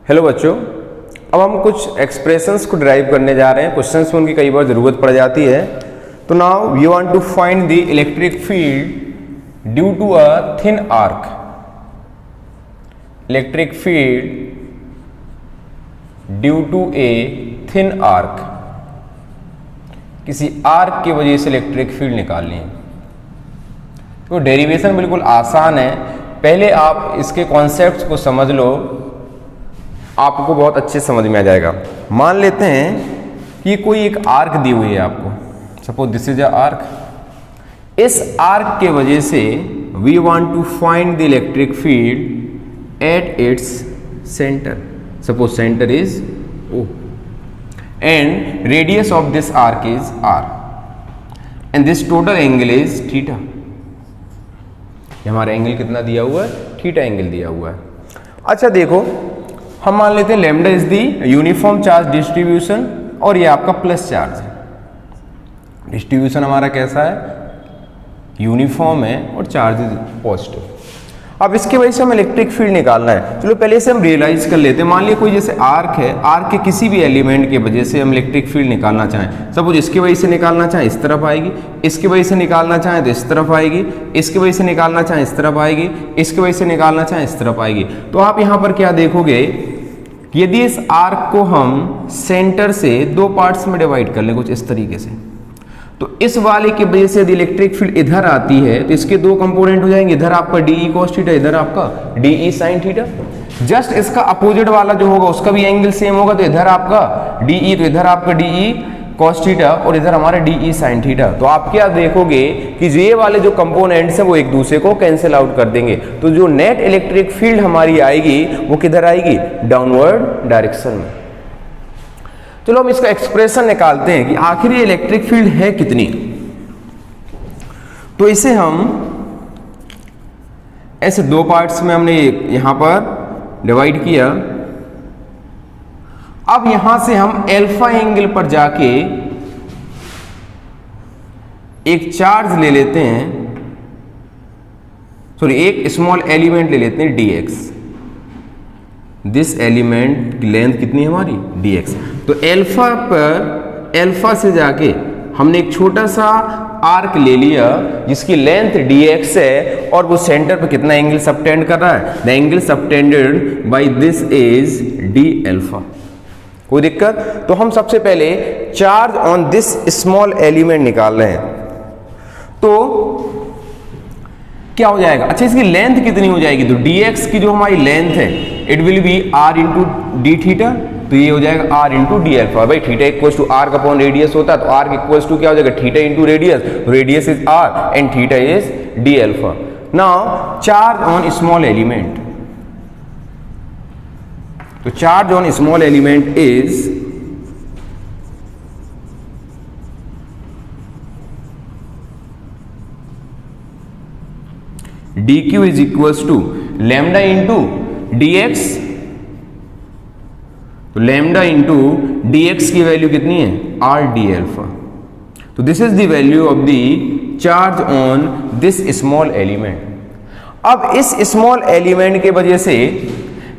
Hello बच्चों, अब हम कुछ एक्सप्रेशंस को डिराइव करने जा रहे हैं। क्वेश्चंस में उनकी कई बार ज़रूरत पड़ जाती है। तो now we want to find the electric field due to a thin arc. Electric field due to a thin arc, किसी आर्क की वजह से इलेक्ट्रिक फील्ड निकालनी है। तो डेरिवेशन बिल्कुल आसान है, पहले आप इसके कॉन्सेप्ट्स को समझ लो, आपको बहुत अच्छे समझ में आ जाएगा। मान लेते हैं कि कोई एक आर्क दी हुई है आपको, suppose this is a arc. इस आर्क के वजह से we want to find the electric field at its center. Suppose center is O and radius of this arc is R and this total angle is theta। हमारा angle कितना दिया हुआ है? Theta angle दिया हुआ है। अच्छा देखो, हम मान लेते हैं lambda is the uniform charge distribution और ये आपका प्लस चार्ज है। डिस्ट्रीब्यूशन हमारा कैसा है? यूनिफॉर्म है और चार्ज इज पॉजिटिव। अब इसके वजह से हम इलेक्ट्रिक फील्ड निकालना है। चलो पहले से हम रियलाइज कर लेते हैं। मान लिया कोई जैसे आर्क है, आर्क के किसी भी एलिमेंट की वजह से हम इलेक्ट्रिक फील्ड निकालना चाहें, सपोज इसकी वजह से निकालना चाहें इस तरफ आएगी, इसकी वजह से निकालना चाहें तो इस तरफ आएगी, इसकी वजह से निकालना चाहें इस तरफ आएगी, इसकी वजह से निकालना चाहें इस तरफ आएगी। तो आप यहाँ पर क्या देखोगे, यदि इस आर्क को हम सेंटर से दो पार्ट्स में डिवाइड कर लें कुछ इस तरीके से, तो इस वाले की वजह से यदि इलेक्ट्रिक फील्ड इधर आती है तो इसके दो कंपोनेंट हो जाएंगे, इधर आपका डीई कॉस थीटा, इधर आपका डीई साइन थीटा। जस्ट इसका अपोजिट वाला जो होगा उसका भी एंगल सेम होगा, तो इधर आपका डीई तो इधर आपका डीई कॉस थीटा और इधर हमारा डीई साइन थीटा। तो आप क्या देखोगे कि ये वाले जो कंपोनेंट्स हैं वो एक दूसरे को कैंसिल आउट कर देंगे। तो जो नेट इलेक्ट्रिक फील्ड हमारी आएगी वो किधर आएगी? डाउनवर्ड डायरेक्शन में। चलो हम इसका एक्सप्रेशन निकालते हैं कि आखिर ये इलेक्ट्रिक फील्ड है कितनी। तो इसे हम ऐसे दो पार्ट्स में हमने यहां पर डिवाइड किया। अब यहां से हम अल्फा एंगल पर जाके एक चार्ज ले लेते हैं, सॉरी एक स्मॉल एलिमेंट ले लेते हैं dx। दिस एलिमेंट की लेंथ कितनी है हमारी? dx। तो अल्फा पर अल्फा से जाके हमने एक छोटा सा आर्क ले लिया जिसकी लेंथ dx है और वो सेंटर पर कितना एंगल सबटेंड कर रहा है? The angle subtended by this is d alpha. कोई दिक्कत? तो हम सबसे पहले charge on this small element निकाल रहे हैं। तो क्या हो जाएगा? अच्छा, इसकी लेंथ कितनी हो जाएगी? तो dx की जो हमारी लेंथ है it will be r into d theta, तो ये हो जाएगा r इंटू डी अल्फा। भाई theta equals to r upon radius होता है, तो r इक्वल्स टू क्या हो जाएगा? Theta into radius, radius is r and theta is d alpha. Now charge on small element, तो charge on small element is dq is equals to lambda into dx। तो lambda into dx की value कितनी है? r d alpha. तो this is the value of the charge on this small element. अब इस small element के वजह से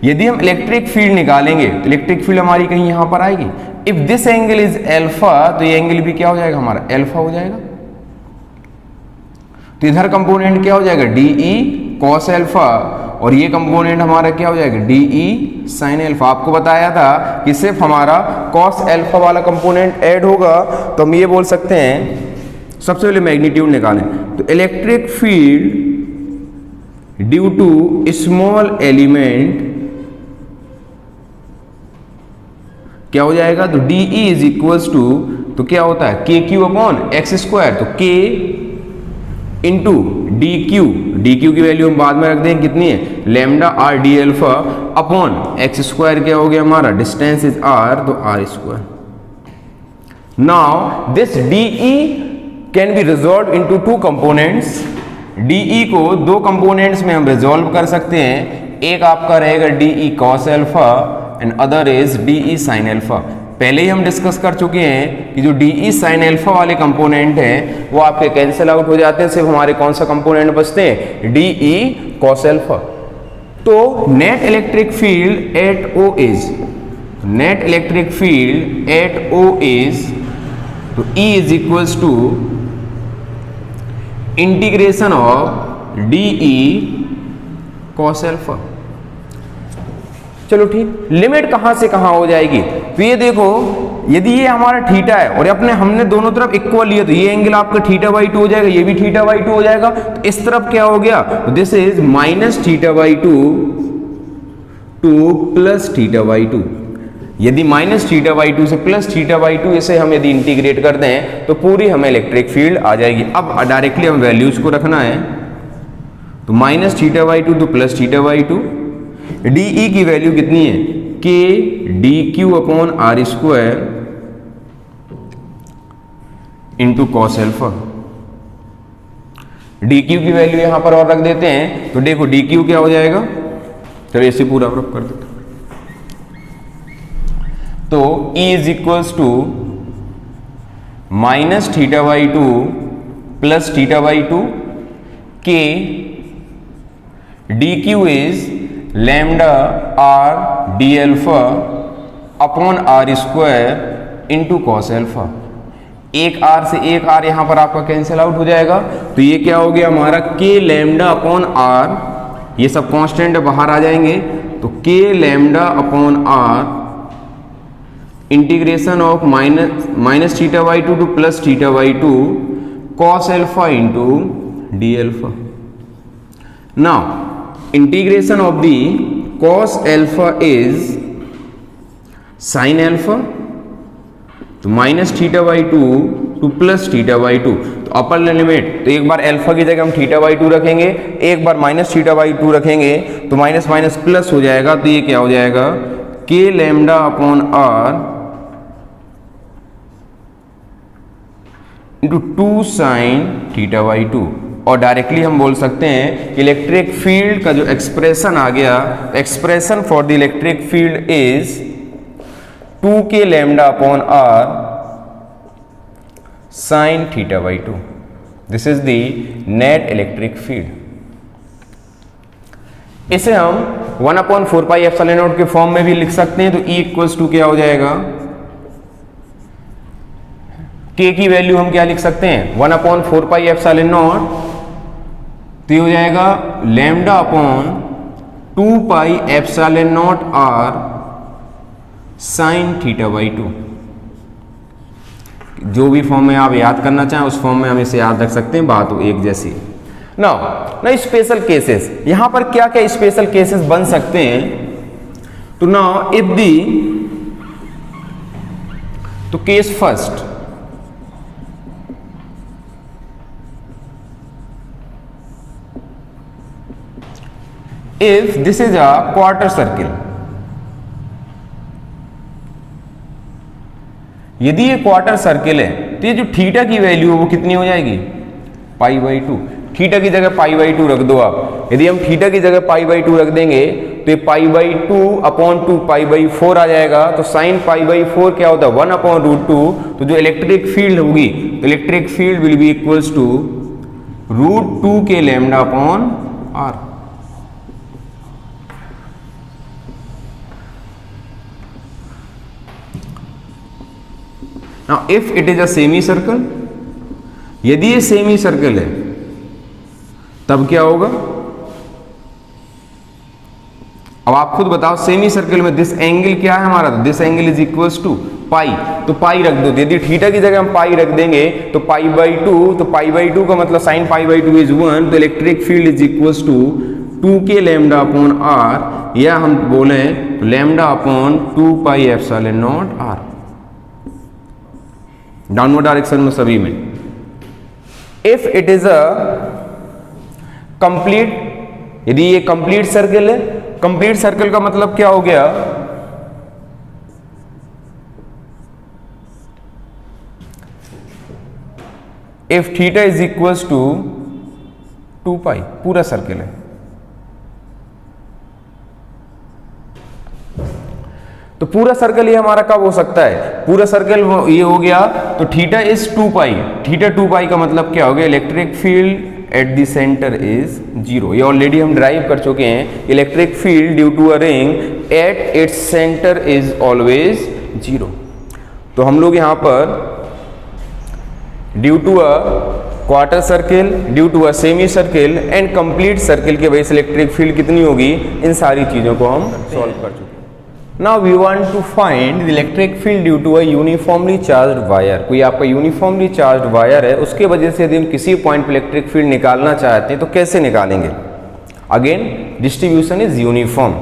यदि हम इलेक्ट्रिक फील्ड निकालेंगे तो इलेक्ट्रिक फील्ड हमारी कहीं यहां पर आएगी। If this angle is alpha तो ये एंगल भी क्या हो जाएगा हमारा? अल्फा हो जाएगा। तो इधर कंपोनेंट क्या हो जाएगा? डीई कॉस अल्फा और ये कंपोनेंट हमारा क्या हो जाएगा? DE sine alpha. आपको बताया था कि सिर्फ हमारा कॉस अल्फा वाला कंपोनेंट ऐड होगा तो हम ये बोल सकते हैं, सबसे पहले मैग्नीट्यूड निकालें। तो electric field due to small element क्या हो जाएगा? तो डीई इज इक्वल्स टू, तो क्या होता है? के क्यू अपॉन एक्स स्क्वायर। तो के इंटू डी क्यू की वैल्यू हम बाद में रख देंगे कितनी है? Lambda r d alpha upon x square क्या हो गया हमारा? डिस्टेंस इज आर, तो r square. Now this dE can be resolve into two components. DE को दो कंपोनेंट्स में हम रिजॉल्व कर सकते हैं। एक आपका रहेगा dE cos alpha and other is dE sine alpha. पहले ही हम डिस्कस कर चुके हैं कि जो डीई साइन अल्फा वाले कंपोनेंट हैं वो आपके कैंसिल आउट हो जाते हैं, सिर्फ हमारे कौन सा कंपोनेंट बचते हैं? D E cos alpha. तो net electric field at O is, net electric field at O is, तो E is equals to integration of d E cos alpha. चलो ठीक, लिमिट कहां से कहां हो जाएगी, तो ये देखो यदि ये हमारा थीटा है और अपने हमने दोनों तरफ इक्वल लिया तो ये एंगल आपका थीटा बाई 2 हो जाएगा, ये भी थीटा बाई 2 हो जाएगा। तो इस तरफ क्या हो गया, this is minus theta by 2 to plus theta by 2। यदि माइनस थीटा बाई 2 से प्लस थीटा बाई 2 इसे हम यदि इंटीग्रेट कर दें तो पूरी हमें इलेक्ट्रिक फील्ड आ जाएगी। अब डायरेक्टली हम वैल्यूज को रखना है, तो माइनस थीटा बाई 2 तो plus theta by 2। D E की वैल्यू कितनी है, k d q upon r square into cos alpha. D q की वैल्यू यहां पर और रख देते हैं, तो देखो डी क्यू क्या हो जाएगा, चलो इसे पूरा रख कर देते हैं। तो E is equals to minus theta by 2 plus theta by 2, k d q is lambda r d alpha upon r square into cos alpha. एक आर से एक आर यहां पर आपका कैंसिल आउट हो जाएगा, तो ये क्या हो गया हमारा के लैम्डा अपॉन आर, ये सब कांस्टेंट बाहर आ जाएंगे, तो k lambda upon r integration of minus theta by 2 to plus theta by 2 cos alpha into d alpha. Now integration of the cos alpha is sine alpha, तो minus theta by 2 to plus theta by 2, तो upper limit, तो एक बार alpha की जगह हम theta by 2 रखेंगे, एक बार minus theta by 2 रखेंगे, तो माइनस माइनस प्लस हो जाएगा, तो ये क्या हो जाएगा, k lambda upon r into 2 sine theta by 2। और डायरेक्टली हम बोल सकते हैं कि इलेक्ट्रिक फील्ड का जो एक्सप्रेशन आ गया, expression for the electric field is 2k lambda upon r sine theta by 2। This is the net electric field. इसे हम 1/4 पाई एप्सिलॉन नॉट के फॉर्म में भी लिख सकते हैं, तो E इक्वल्स टू क्या हो जाएगा, K की वैल्यू हम क्या लिख सकते हैं, 1/4 पाई एप्सिलॉन नॉट, तो ये हो जाएगा lambda upon 2 pi epsilon naught r sine theta by 2। जो भी फॉर्म में आप याद करना चाहें उस फॉर्म में हम इसे याद रख सकते हैं, बात एक जैसी। नाउ स्पेशल केसेस, यहां पर क्या क्या स्पेशल केसेस बन सकते हैं, तो नाउ इफ दी, तो case first, if this is a quarter circle, यदि ये क्वार्टर सर्किल है तो ये जो थीटा की वैल्यू है वो कितनी हो जाएगी, पाई बाई 2। थीटा की जगह पाई बाई 2 रख दो आप, यदि हम थीटा की जगह पाई बाई 2 रख देंगे तो ये pi by 2 upon 2 pi by 4 आ जाएगा, तो साइन पाई बाई 4 क्या होता है, 1/√2। तो जो इलेक्ट्रिक फील्ड होगी, electric field will be equals to √2 k lambda upon r. Now, if it is a semi circle, यदि ये सेमी सर्कल है तब क्या होगा, अब आप खुद बताओ, सेमी सर्कल में दिस एंगल क्या है हमारा, this angle is equals to pi, तो पाई रख दो, यदि थीटा की जगह हम पाई रख देंगे तो पाई बाई 2, तो पाई बाई 2 का मतलब साइन पाई बाई 2 इज 1, तो electric field is equals to 2k lambda upon r, या हम बोले lambda upon 2 pi epsilon naught r, downward direction में सभी में। If it is a complete, यदि ये कंप्लीट सर्कल है, कंप्लीट सर्कल का मतलब क्या हो गया, if theta is equals to 2 pi, पूरा सर्कल है, तो पूरा सर्कल ये हमारा कब हो सकता है, पूरा सर्कल ये हो गया, तो theta is 2 pi, theta 2 pi का मतलब क्या हो गया, electric field at the center is 0। ये ऑलरेडी हम ड्राइव कर चुके हैं। Electric field due to a ring at its center is always 0। तो हम लोग यहाँ पर due to a quarter circle, due to a semi circle and complete circle के वजह से इलेक्ट्रिक फील्ड कितनी होगी, इन सारी चीज़ों को हम सॉल्व कर चुके हैं। Now we want to find the electric field due to a uniformly charged wire. कोई आपका यूनिफॉर्मली चार्ज्ड वायर है, उसके वजह से यदि हम किसी पॉइंट पर इलेक्ट्रिक फील्ड निकालना चाहते हैं तो कैसे निकालेंगे। Again distribution is uniform.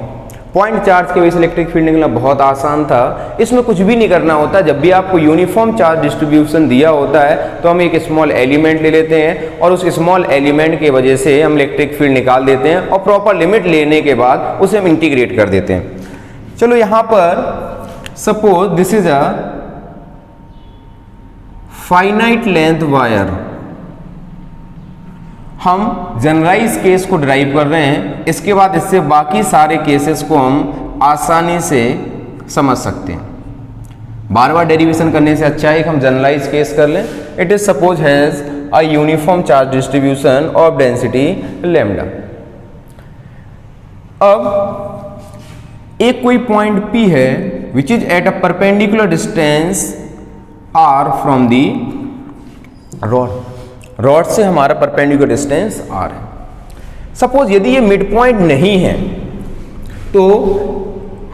Point charge की वजह से इलेक्ट्रिक फील्ड निकलना बहुत आसान था। इसमें कुछ भी नहीं करना होता। जब भी आपको यूनिफॉर्म चार्ज डिस्ट्रीब्यूशन दिया होता है तो हम एक स्मॉल एलिमेंट ले लेते हैं और उस स्मॉल एलिमेंट की वजह से हम इलेक्ट्रिक फील्ड निकाल देते हैं और प्रॉपर लिमिट लेने के बाद उसे हम इंटीग्रेट कर देते हैं। चलो यहाँ पर suppose this is a finite length wire. हम जनरलाइज केस को ड्राइव कर रहे हैं, इसके बाद इससे बाकी सारे केसेस को हम आसानी से समझ सकते हैं। बार बार डेरिवेशन करने से अच्छा है कि हम जनरलाइज केस कर लें। It is suppose has a uniform charge distribution of density lambda. अब एक कोई पॉइंट P है which is at a perpendicular distance r from the rod. Rod से हमारा परपेंडिकुलर डिस्टेंस r है। सपोज यदि ये मिड पॉइंट नहीं है तो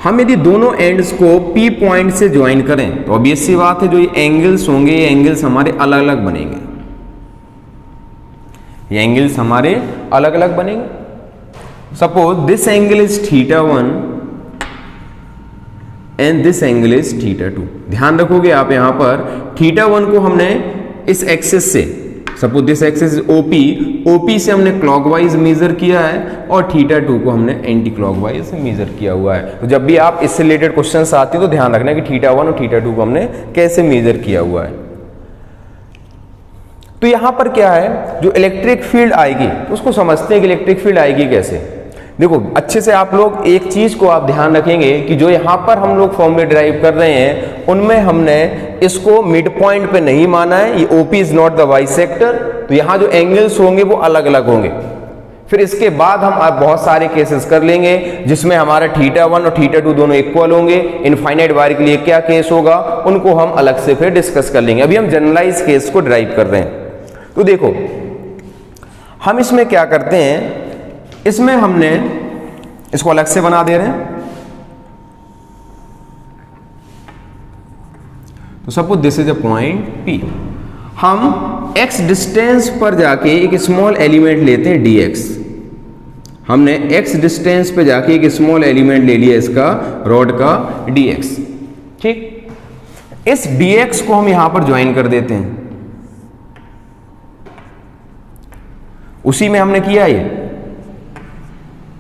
हम यदि दोनों एंड्स को P पॉइंट से ज्वाइन करें तो ऑब्वियस सी बात है जो ये एंगल्स होंगे ये एंगल्स हमारे अलग अलग बनेंगे। ये एंगल्स हमारे अलग अलग बनेंगे। Suppose this angle is θ1 and this angle is θ2। ध्यान रखोगे आप यहां पर θ1 को हमने इस एक्सिस से, suppose this axis is OP से हमने क्लॉकवाइज मेजर किया है और θ2 को हमने एंटी क्लॉकवाइज मेजर किया हुआ है। तो जब भी आप इससे रिलेटेड क्वेश्चंस आते हैं तो ध्यान रखना कि θ1 और θ2 को हमने कैसे मेजर किया हुआ है। तो यहां पर क्या है, जो इलेक्ट्रिक फील्ड आएगी उसको समझते हैं कि इलेक्ट्रिक फील्ड आएगी कैसे। देखो अच्छे से आप लोग एक चीज को आप ध्यान रखेंगे कि जो यहां पर हम लोग फॉर्मूले ड्राइव कर रहे हैं उनमें हमने इसको मिड पॉइंट पे नहीं माना है। ये OP is not the bisector, तो यहां जो एंगल्स होंगे वो अलग अलग होंगे। फिर इसके बाद हम बहुत सारे केसेस कर लेंगे जिसमें हमारा θ1 और θ2 दोनों इक्वल होंगे। इनफाइनाइट वायर के लिए क्या केस होगा उनको हम अलग से फिर डिस्कस कर लेंगे। अभी हम जनरलाइज केस को ड्राइव कर रहे हैं। तो देखो हम इसमें क्या करते हैं, इसमें हमने इसको अलग से बना दे रहे हैं। तो suppose this is a point P। हम x डिस्टेंस पर जाके एक स्मॉल एलिमेंट लेते हैं dx। हमने x डिस्टेंस पे जाके एक स्मॉल एलिमेंट ले लिया इसका रॉड का dx। ठीक, इस dx को हम यहां पर ज्वाइन कर देते हैं। उसी में हमने किया ये,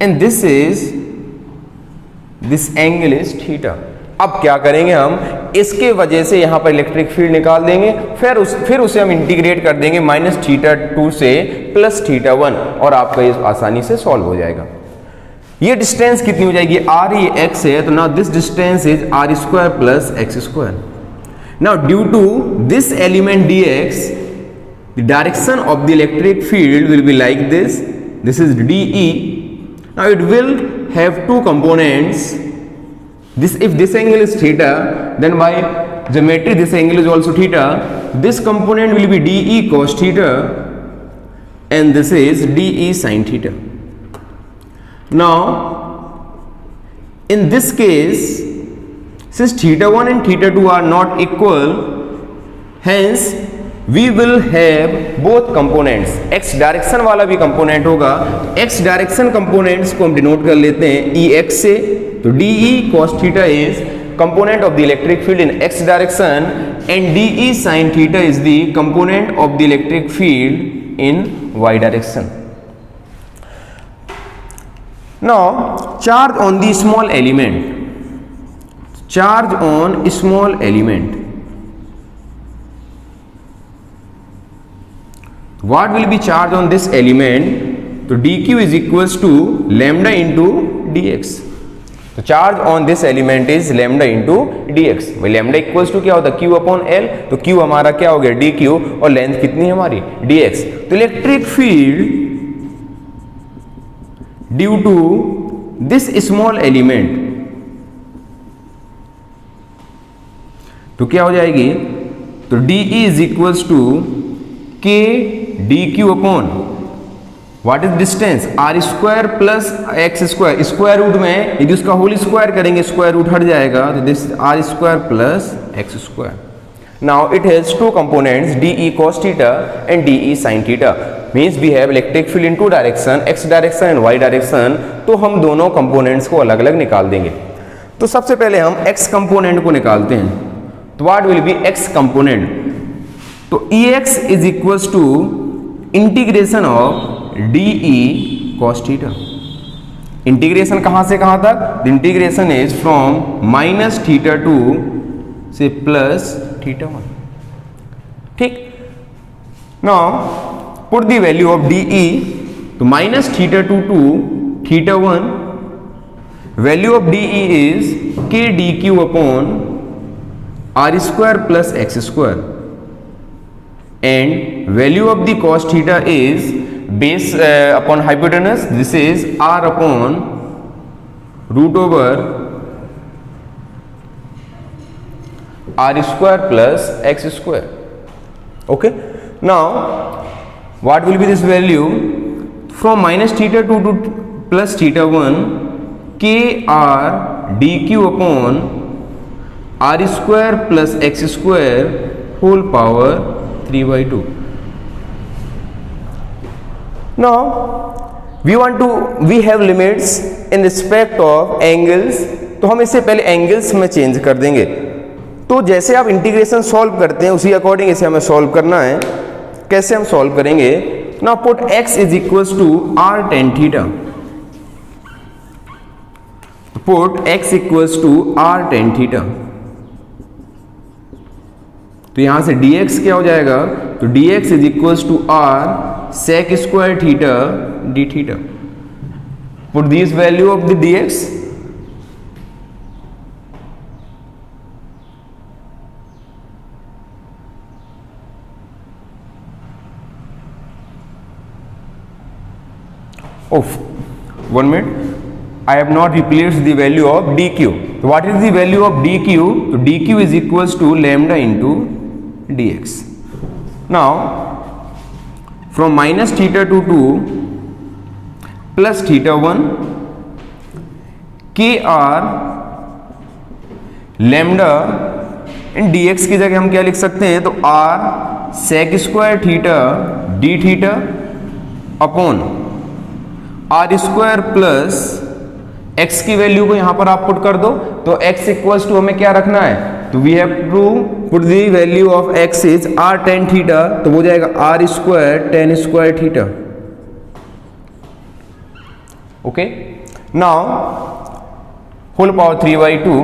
एंड दिस एंगल इज θ। अब क्या करेंगे, हम इसके वजह से यहां पर इलेक्ट्रिक फील्ड निकाल देंगे। फिर उसे हम इंटीग्रेट कर देंगे -θ2 से +θ1 और आपका ये आसानी से सॉल्व हो जाएगा। ये डिस्टेंस कितनी हो जाएगी, r, ये x है, तो now this distance is r² + x²। Now due to this element dx, the direction of the electric field will be like this. This is dE. Now it will have two components. If this angle is θ, then by geometry this angle is also θ. This component will be dE cos θ and this is dE sin θ. Now in this case, since θ1 and θ2 are not equal, hence we will have both components। x direction वाला भी component होगा। x direction components को हम denote कर लेते हैं Ex से। तो dE cos θ is component of the electric field in x direction and dE sin θ is the component of the electric field in y direction. Now charge on the small element, charge on small element, what will be charge on this element? तो dq is equals to lambda into dx। तो charge on this element is lambda into D x. भाई lambda equals to क्या होता है, Q upon L, तो Q हमारा क्या हो गया, डी क्यू, और लेंथ कितनी है हमारी, डी एक्स। तो electric field due to this small element, तो क्या हो जाएगी, तो d is equals to k d q upon what is distance, r square plus x square, square root में यदि उसका होल स्क्वायर करेंगे स्क्वायर रूट हट जाएगा, तो this r square plus x square. Now it has two components d E cos theta and d E sine theta, means we have electric field in two direction, x direction and y direction. तो हम दोनों components को अलग अलग निकाल देंगे। तो सबसे पहले हम एक्स कंपोनेंट को निकालते हैं, तो what will be x component, तो E x is equals to integration of d E cos theta. Integration कहां से कहां तक, the integration is from minus theta two से प्लस थीटा 1, ठीक। Now put the value of d E, तो minus theta two to theta 1, value of d E is k d q upon r square plus x square, and value of the cos theta is base upon hypotenuse, this is r upon root over r square plus x square, okay. Now what will be this value, from minus theta two to plus theta 1, k r d q upon r square plus x square whole power 3/2। Now we have limits in respect of angles, तो हम इससे पहले angles में change कर देंगे। तो जैसे आप इंटीग्रेशन सॉल्व करते हैं उसी अकॉर्डिंग इसे हमें सॉल्व करना है। कैसे हम सॉल्व करेंगे, ना put x is equals to r tan theta, put x equals to r tan theta, तो यहां से dx क्या हो जाएगा, तो dx is equals to r sec square theta d theta. Put this value of the dx, of 1 minute, I have not replaced the value of dq. So what is the value of dq, so dq is equals to lambda into dx. Now from minus theta to 2 plus theta 1, kr lambda in dx की जगह हम क्या लिख सकते हैं, तो r sec square theta d theta upon r square plus x की value को यहां पर आप पुट कर दो, तो x इक्वल्स टू हमें क्या रखना है, तो we have to put the value of x is r tan theta, तो हो जाएगा r square tan square theta, okay. Now whole power 3/2,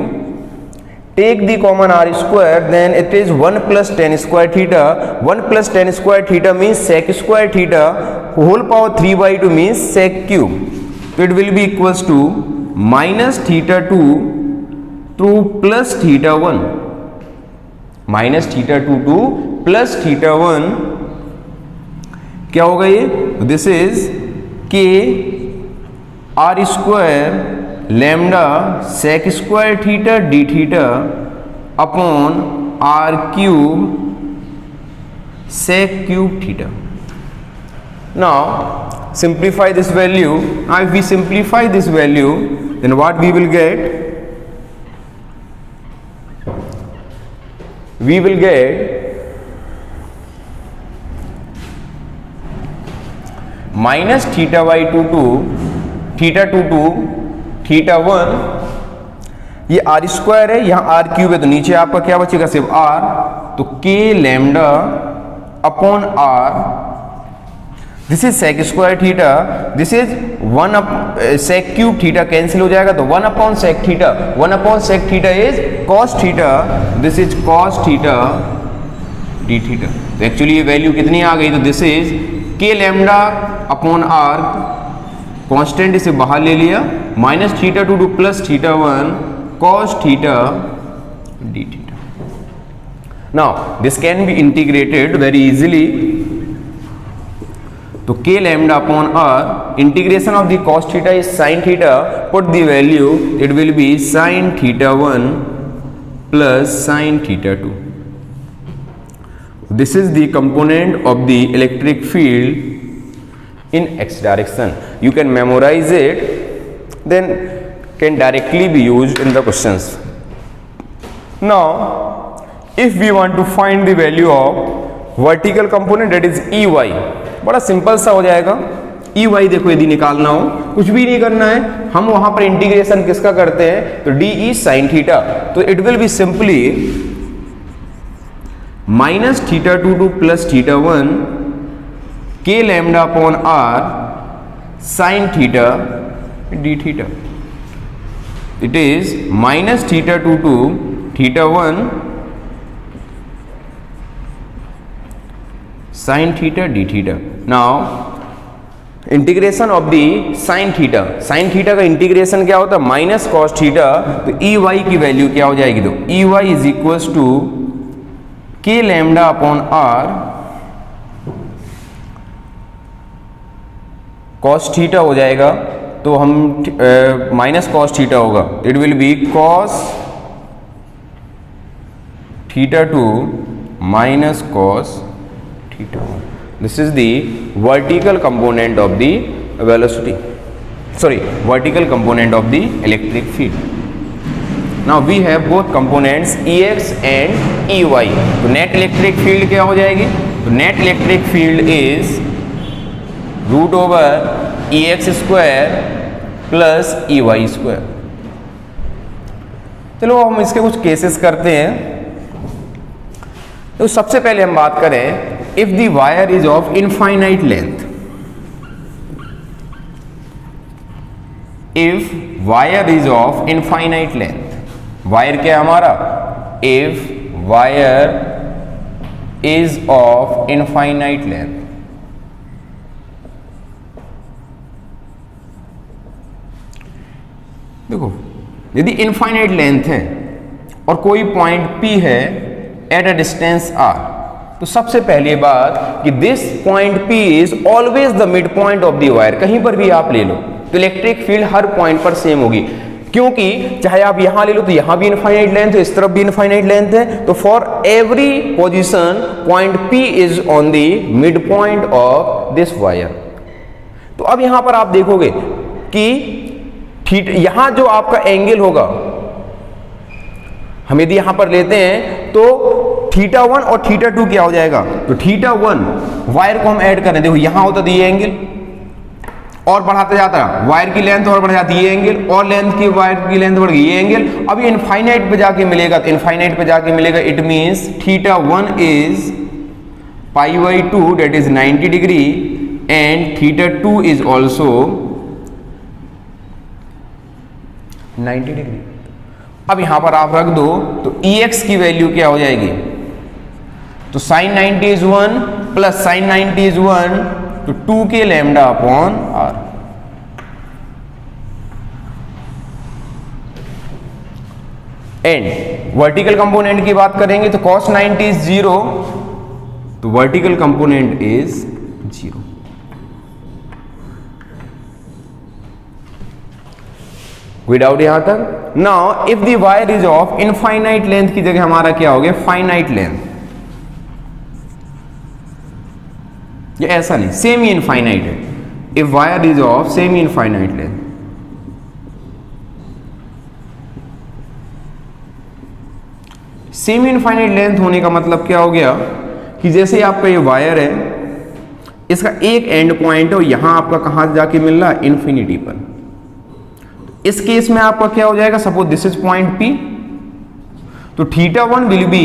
take the common r square, then it is 1 plus tan square theta, 1 plus tan square theta means sec square theta, whole power 3/2 means sec cube, तो it will be equals to minus theta 2 to plus theta 1, minus theta 2 to plus theta 1 क्या होगा ये, this is k r square lambda sec square theta d theta upon r cube sec cube theta. Now simplify this value. Now if we simplify this value, then what we will get? We will get minus theta by 2 to theta 2 to theta 1. ये are square है, यहाँ are cube है, तो नीचे आपका क्या बचेगा सिर्फ आर, तो k lambda upon r, this is sec square theta, this is 1 sec cube theta cancel हो जाएगा, तो 1 upon sec theta, 1 upon sec theta is cos theta, this is cos theta d theta. तो actually ये value कितनी आ गई, तो this is k lambda upon r constant इसे बाहर ले लिया, minus theta 2 to plus theta 1 cos theta d theta. Now this can be integrated very easily. तो k lambda upon r, integration of the cos theta is sin theta, put the value, it will be sin theta 1 plus sin theta 2. This is the component of the electric field in x direction. You can memorize it, then can directly be used in the questions. Now if we want to find the value of vertical component, that is EY, बड़ा simple सा हो जाएगा. EY देखो यदि निकालना हो, कुछ भी नहीं करना है, हम वहां पर इंटीग्रेशन किसका करते हैं, तो DE sin थीटा, तो it will be simply minus theta 2 to plus theta 1 k lambda upon r sin theta d theta. It is minus theta 2 to theta 1 sin theta d theta. Now integration of the sine theta, sine theta का integration क्या होता है, minus cos theta, तो E Y की value क्या हो जाएगी, तो E y is equals to k lambda upon r cos theta हो जाएगा, तो हम माइनस कॉस थीटा होगा, it will be cos theta 2 minus cos theta 1. This is the vertical component of the velocity, sorry, vertical component of the electric field. Now we have both components Ex and Ey. तो net electric field क्या हो जाएगी, तो net electric field is root over Ex square plus Ey square. चलो हम इसके कुछ cases करते हैं. तो सबसे पहले हम बात करें, if the wire is of infinite length, if wire is of infinite length, wire क्या है हमारा, if wire is of infinite length, देखो यदि इनफाइनाइट लेंथ है और कोई पॉइंट P है एट अ डिस्टेंस R, तो सबसे पहली बात कि this point P is always the mid point of the wire. कहीं पर भी आप ले लो तो इलेक्ट्रिक फील्ड हर पॉइंट पर सेम होगी, क्योंकि चाहे आप यहां ले लो तो यहां भी इनफाइनाइट लेंथ है, इस तरफ भी इनफाइनाइट लेंथ है, तो for every position point P is on the mid point of this wire. तो अब यहां पर आप देखोगे कि यहां जो आपका एंगल होगा, हम यदि यहां पर लेते हैं तो थीटा 1 और थीटा 2 क्या हो जाएगा, तो थीटा 1 वायर को हम ऐड करें, देखो यहां होता तो ये एंगल और बढ़ाता जाता, वायर की लेंथ और बढ़ जाती, ये एंगल और लेंथ की वायर की लेंथ बढ़ गई, ये एंगल. अब ये इनफाइनाइट पे जाके मिलेगा, तो इनफाइनाइट पे जाके मिलेगा, it means theta 1 is pi by 2 that is 90 degree and theta 2 is also 90 degree. अब यहां पर आप रख दो तो Ex की वैल्यू क्या हो जाएगी, तो sine 90 is 1 plus sine 90 is 1, तो 2k lambda upon r. And vertical component की बात करेंगे तो cos 90 इज 0, तो वर्टिकल कंपोनेंट इज 0. कोई डाउट यहां तक. Now if the wire is of infinite length की जगह हमारा क्या हो गया, फाइनाइट लेंथ. ये ऐसा नहीं, सेमी इनफाइनाइट है. If wire is of semi infinite length, semi infinite length होने का मतलब क्या हो गया कि जैसे आपका ये वायर है, इसका एक एंड पॉइंट है और यहां आपका कहां जाके मिल रहा है, इन्फिनिटी पर. इस केस में आपका क्या हो जाएगा, suppose this is point P, तो theta 1 will be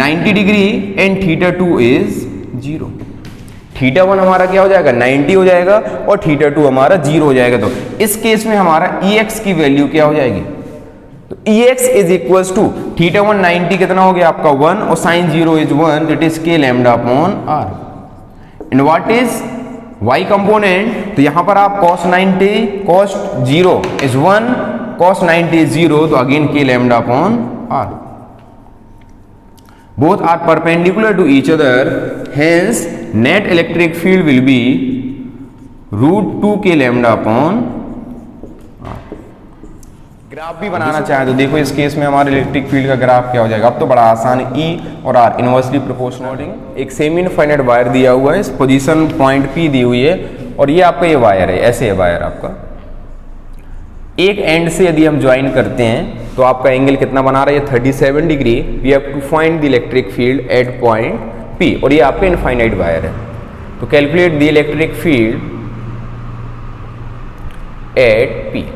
90 degree and theta 2 is 0. Theta 1 हमारा क्या हो जाएगा, 90 हो जाएगा और थीटा 2 हमारा 0 हो जाएगा. तो इस केस में हमारा Ex की वैल्यू क्या हो जाएगी, तो Ex is equals to theta 1 90 कितना हो गया आपका 1 और sine 0 is 1, that is k lambda upon r. And what is y component, तो यहां पर आप cos 90 cos 0 is 1, cos 90 is 0, तो again k lambda upon r. Both are perpendicular to each other, hence net electric field will be √2 k lambda upon r. Graph भी बनाना चाहे तो देखो इस केस में हमारे इलेक्ट्रिक फील्ड का ग्राफ क्या हो जाएगा. अब तो बड़ा आसान है, E और R इनवर्सली प्रोपोर्शनल. एक सेमी इनफाइनाइट वायर दिया हुआ है, इस पोजीशन पॉइंट P दी हुई है और ये आपका ये वायर है, ऐसे है वायर आपका. एक एंड से यदि हम ज्वाइन करते हैं तो आपका एंगल कितना बना रहा है, 37 degree. We have to find the electric field at point P और ये आपका इनफाइनाइट वायर है. तो calculate the electric field at P.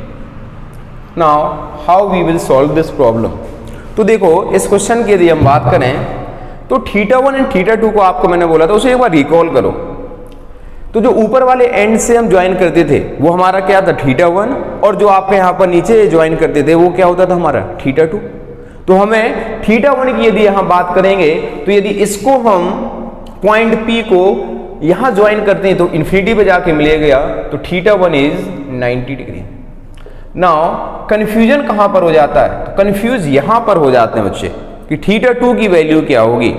Now how we will solve this problem. तो देखो इस क्वेश्चन की यदि हम बात करें तो θ1 एंड θ2 को आपको मैंने बोला था उसे एक बार रिकॉल करो. तो जो ऊपर वाले एंड से हम ज्वाइन करते थे वो हमारा क्या था, θ1, और जो आपके यहाँ पर नीचे ज्वाइन करते थे वो क्या होता था हमारा, θ2. तो हमें θ1 की यदि यहाँ बात करेंगे तो यदि इसको हम पॉइंट P को यहाँ ज्वाइन करते हैं तो इन्फिनिटी पे जाके मिलेगा, तो θ1 इज 90 डिग्री. नाउ कंफ्यूजन कहां पर हो जाता है, तो कंफ्यूज यहां पर हो जाते हैं बच्चे कि θ2 की वैल्यू क्या होगी.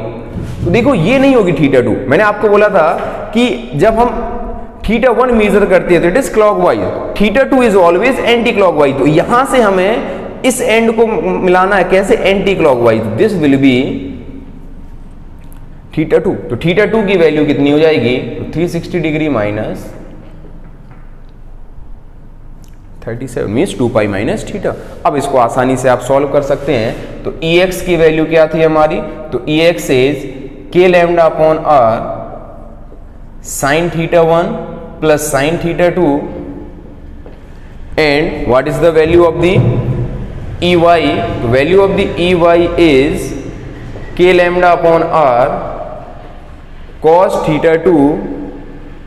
तो देखो ये नहीं होगी θ2. मैंने आपको बोला था कि जब हम θ1 मेजर करते हैं तो it is clockwise, θ2 is always anti clockwise. तो यहां से हमें इस एंड को मिलाना है, कैसे, anti clockwise. This will be θ2. तो θ2 की वैल्यू कितनी हो जाएगी, तो 360 degree minus 37 means 2 pi minus θ. अब इसको आसानी से आप सॉल्व कर सकते हैं. तो Ex की वैल्यू क्या थी हमारी, तो Ex is k lambda upon r sin θ1 plus sin θ2 and what is the value of the Ey. तो value of the Ey is k lambda upon r cos θ2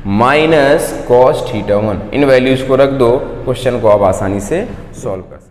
minus cos θ1. इन values को रख दो, question को आप आसानी से solve कर सकते हैं.